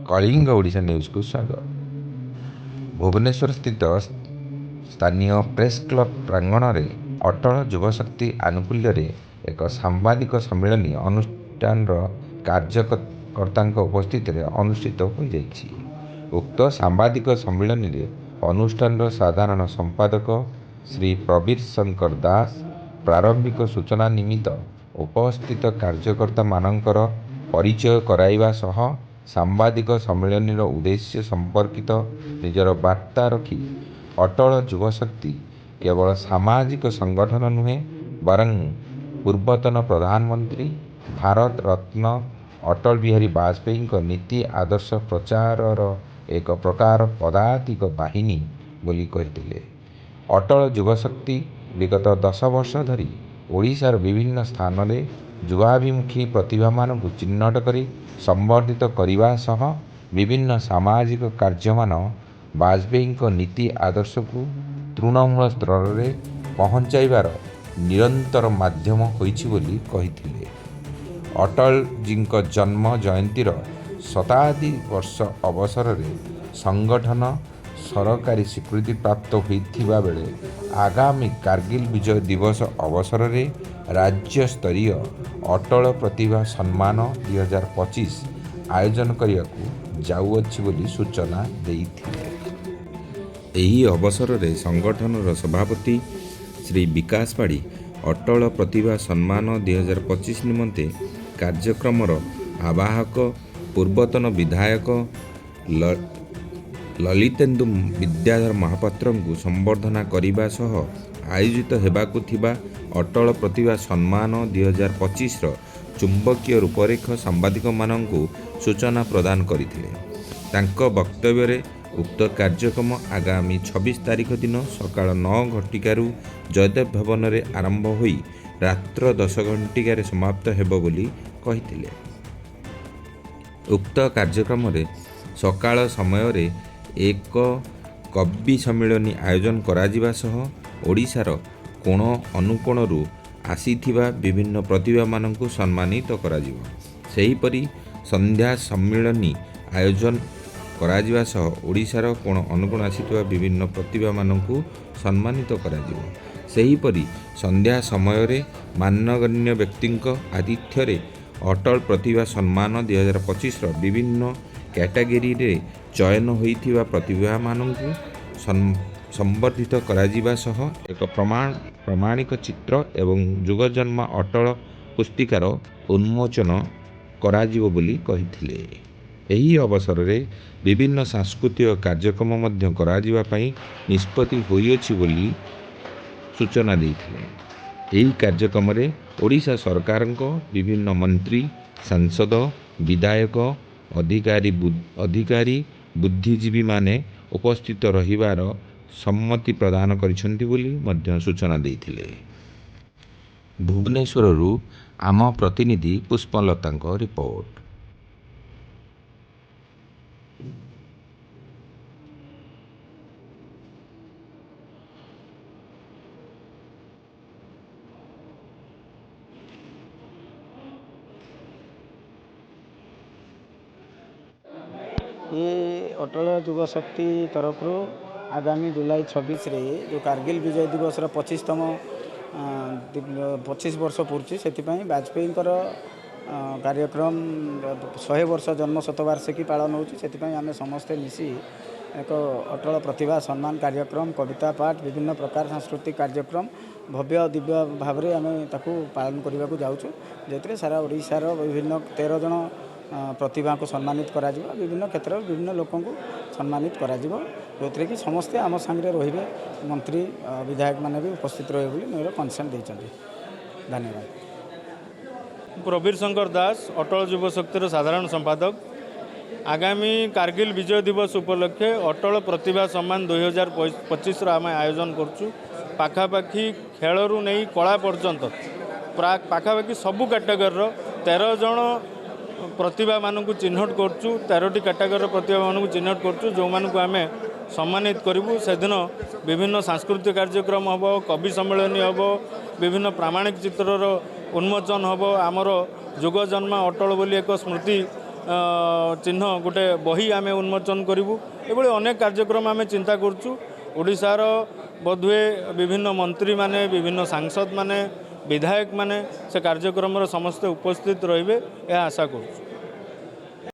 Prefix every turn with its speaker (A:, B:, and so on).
A: Kalinga Odisha news को स्वागत। भुवनेश्वर स्थित स्थानीय प्रेस क्लब प्रांगण में अटल युवशक्ति आनुकूल्य एक सांबादिक सम्मेलन अनुष्ठान कार्यकर्ता उपस्थित अनुष्ठित हो जाइछि। उक्त सांबादिक सम्मेलन में अनुष्ठान साधारण संपादक श्री प्रवीर शंकर दास प्रारंभिक सूचना निमित्त उपस्थित कार्यकर्ता मानकर परिचय कराइबा सह सांबादिक सम्मेलन उद्देश्य संपर्कित निजर वार्ता रखी अटल युवशक्ति केवल सामाजिक संगठन नुहे बरं पूर्वतन प्रधानमंत्री भारत रत्न अटल बिहारी वाजपेयी नीति आदर्श प्रचार एक प्रकार पदातिक बाहिनी बोली कहिथिले। अटल युवशक्ति विगत 10 वर्ष धरी ओडिशार विभिन्न स्थान में युवाभिमुखी प्रतिभा मानक चिन्हट करी संवर्धित करने सह विभिन्न सामाजिक कार्यमान वाजपेयी नीति आदर्श को तृणमूल स्तर में पहुँचाइबार निरंतर माध्यम होइछि बोली कहिथिले। अटल जी जन्म जयंतीर शताब्दी वर्ष अवसर में संगठन सरकारी स्वीकृति प्राप्त होइथिबा बेले आगामी कारगिल विजय दिवस अवसर में राज्य स्तरीय अटल प्रतिभा सम्मान 2025 आयोजन करने को जाउअछि बोली सूचना देइथिले। एही अवसर में संगठन सभापति श्री विकास पाड़ी अटल प्रतिभा सम्मान 2025 निमंते कार्यक्रम आवाहक पूर्वतन विधायक ललितेन्दु विद्याधर महापात्र को संबर्धना करने सह आयोजित हेबाकु थिबा अटल प्रतिभा सम्मान 2025 चुंबकीय रूपरेख सांबादिक माननकु सूचना प्रदान करथिले। तांको वक्तव्य रे उक्त कार्यक्रम आगामी 26 तारीख दिन सकाळ 9 घटिकारु जयदेव भवन रे आरंभ होई रात्र 10 घंटिकार समाप्त हेबो बोली कहिथिले। उक्त कार्यक्रम रे सकाळ समय रे एक कवि सम्मेलन आयोजन करा जिबा सह ओडिशार कोण अनुकोणरू आसीथिबा विभिन्न प्रतिभा माननकु सम्मानित करा जिवो। सेहीपरि संध्या सम्मेलनी आयोजन करा जिबा सह ओडिशार कोण अनुकोण आसीथिबा विभिन्न प्रतिभा माननकु सम्मानित करा जिवो। सेहीपरि संध्या समय रे मान्यगण्य व्यक्तिंक आतिथ्य रे अटल प्रतिभा सम्मान 2025 विभिन्न कैटेगरी रे चयन होइथिबा प्रतिभा माननकु संवर्धित करा जिबा सह एक प्रमाणिक चित्र एवं युगजन्म अटल पुस्तिकार उन्मोचन करा जिवो बोली कहिथिले। एही अवसर रे विभिन्न सांस्कृतिक कार्यक्रम मध्य करा जिबा पई निष्पत्ति होइछि बोली सूचना दैथिले। एही कार्यक्रम रे ओडिशा सरकारक विभिन्न मंत्री सांसद विधायक अधिकारी बुद्धिजीवी माने उपस्थित रहिबार सम्मति प्रदान करिसेंति बोली मध्य सूचना देइथिले। भुवनेश्वररू आम प्रतिनिधि पुष्पलतांक रिपोर्ट।
B: ये अटल युवशक्ति तरफ आगामी जुलाई 26 रे जो कारगिल विजय दिवस 25तम 25 वर्ष पूर्ति से वाजपेयी कार्यक्रम 100 वर्ष जन्म शतवार्षिकी पालन होमें समस्ते मिसी एक अटल प्रतिभा सम्मान कार्यक्रम कविता पाठ विभिन्न प्रकार सांस्कृतिक कार्यक्रम भव्य दिव्य भाव में आम पालन करने को जाऊँ जो सारा ओडिशार विभिन्न 13 जन प्रतिभा को सम्मानित करा जिवो। विभिन्न क्षेत्र विभिन्न लोकों को सम्मानित करा जिवो जो कि समस्ते आम सांगे रहिबे मंत्री विधायक माने भी उपस्थित रहे बोली मोर कनसेंट देइछन्ति। धन्यवाद।
C: प्रवीर शंकर दास अटल युवशक्तिर साधारण संपादक। आगामी कारगिल विजय दिवस उपलक्षे अटल प्रतिभा सम्मान 2025 आम आयोजन करछु। पाखापाखि खेलरू नहीं कला पर्यंत पाखापाखि सबू कैटेगरी 13 जन प्रतिभा मानक चिन्हट करछु। 13टी कैटेगरी प्रतिभा मानक चिन्हट करछु जो मानक आम सम्मानित करूँ। से दिन विभिन्न सांस्कृतिक कार्यक्रम हम कवि सम्मेलन हम विभिन्न प्रामाणिक चित्रर उन्मोचन हम आमर युग जन्म अटल बोली एक स्मृति चिन्ह गोटे बही आम उन्मोचन करूँ एभली अनेक कार्यक्रम आम चिंता करुँ ओडिशार बोधहुए विभिन्न मंत्री माने विभिन्न सांसद माने विधायक माने से कार्यक्रम समस्ते उपस्थित रहिबे यह आशा करूँ।